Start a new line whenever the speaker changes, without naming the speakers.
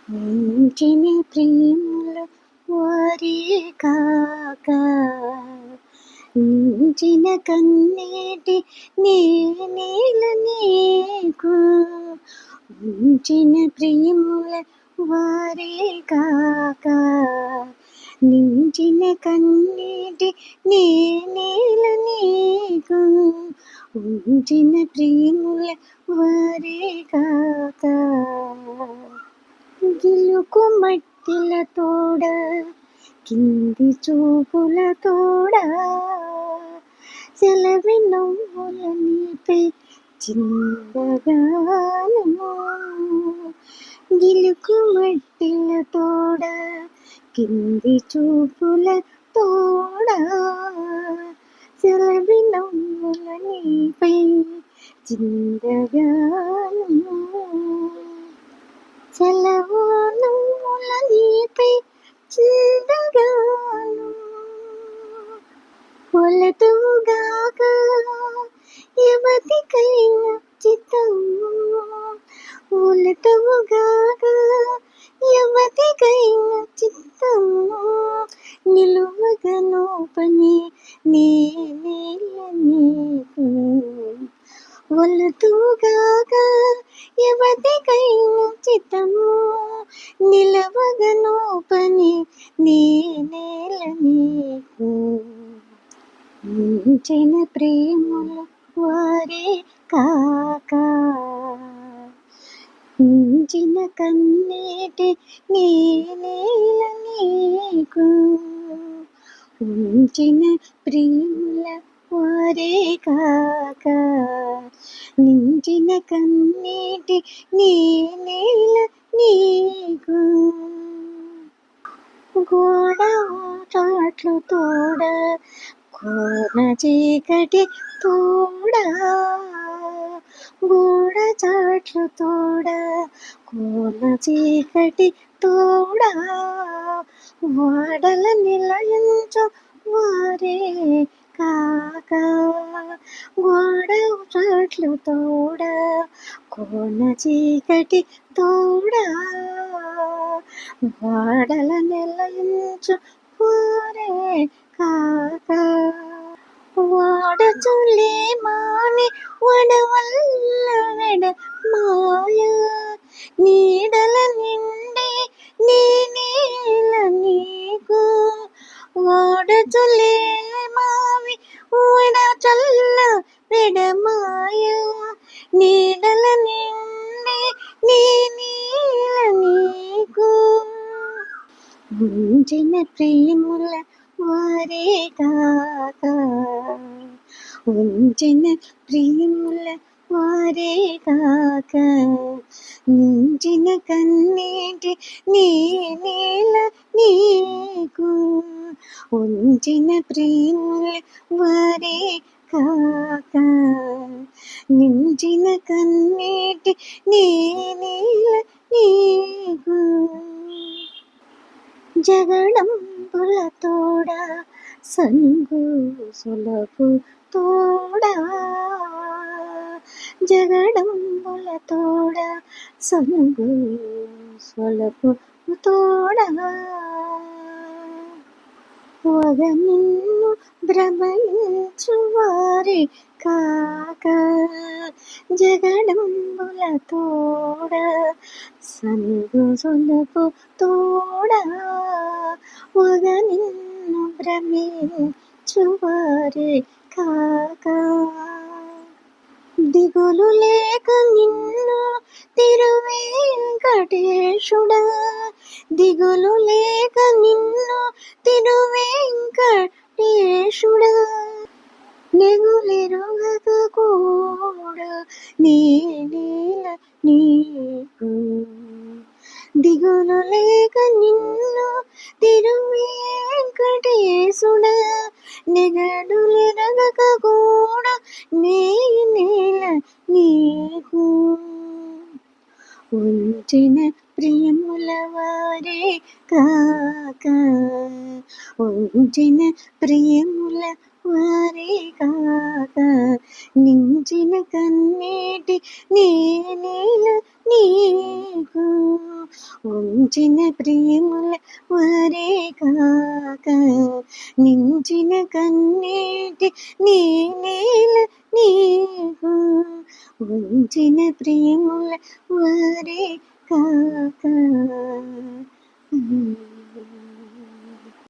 మించిన ప్రేమల వారే కాక మించిన కన్నీటి నేనేల నీకు మించిన ప్రేమల వారే కాక మించిన కన్నీటి నేనేల నీకు మించిన ప్రేమల వారే కాక గిలుకు మట్టిల తోడ కింది చూపుల తోడ సెలవి నవ్వుల నీపై చిందగానము గిలుకు మట్టిల తోడ కింది చూపుల తోడ సెలవి నవ్వుల నీపై చిందగానము సెలవు నవ్వుల నీపై చిందగాను కొలతుగాక యువతికైన చిత్తము కొలతుగాక యువతికైన చిత్తము నిలువగను పని నేనేల నీకు ఒలతుగాక యువతికైన చిత్తము నిలవగను పని నేనేల నీకు మించిన ప్రేమలు వారే కాక మించిన కన్నీటి నేనేల నీకు మించిన ప్రేమల వారే కాక మించిన కన్నీటి నేనేల నీకు గోడ చాట్లు తోడ కోన చీకటి తోడ గోడ చాట్లు తోడ కోన చీకటి తోడ వాడల నిలయించు వారే కాక గోడ చాట్లు తోడ కోన చీకటి తోడ వాడల నిలయించు వారే కాక వాడచులే మాని వడవల్ల వెడ మాయ నీడల నిండి నేనేల నీకు వాడచులే మావి వడచల్ల వెడమాయ నీడల నిండి నేనేల నీకు మించిన ప్రేమల వారే కాక మించిన ప్రేమల వారే కాక మించిన కన్నీటి నేనేల నీకు మించిన ప్రేమల వారే కాక మించిన కన్నీటి నేనేల నీకు జగడంబుల తోడ సంగు సులపు తోడ జగడంబుల తోడ సంగు సులపు తోడ వగ నిన్ను భ్రమించు వారి కాక జగడంబుల తోడ సంగు సులపు తోడ వగ నిన్ను భ్రమించు వారి కాక దిగులు లేక నిన్ను తిరువేంకటేశుడా దిగులు లేక నిన్ను తిరువేంకటేశుడా నెగులెరుగక కూడా నేనేల నీకు దిగులు లేక నిన్ను తిరువేంకటేశుడా నెగడులెరగక కూడా నేనేల నీకు ఉంచిన ప్రియముల వారే కాక ఉంచిన ప్రియముల వారే కాక నించిన కన్నీటి నేనేల నీకు ఉంచిన ప్రియముల వారే కాక నించిన కన్నీటి నేనేల నీకు ఉంచిన ప్రియముల వారే కాక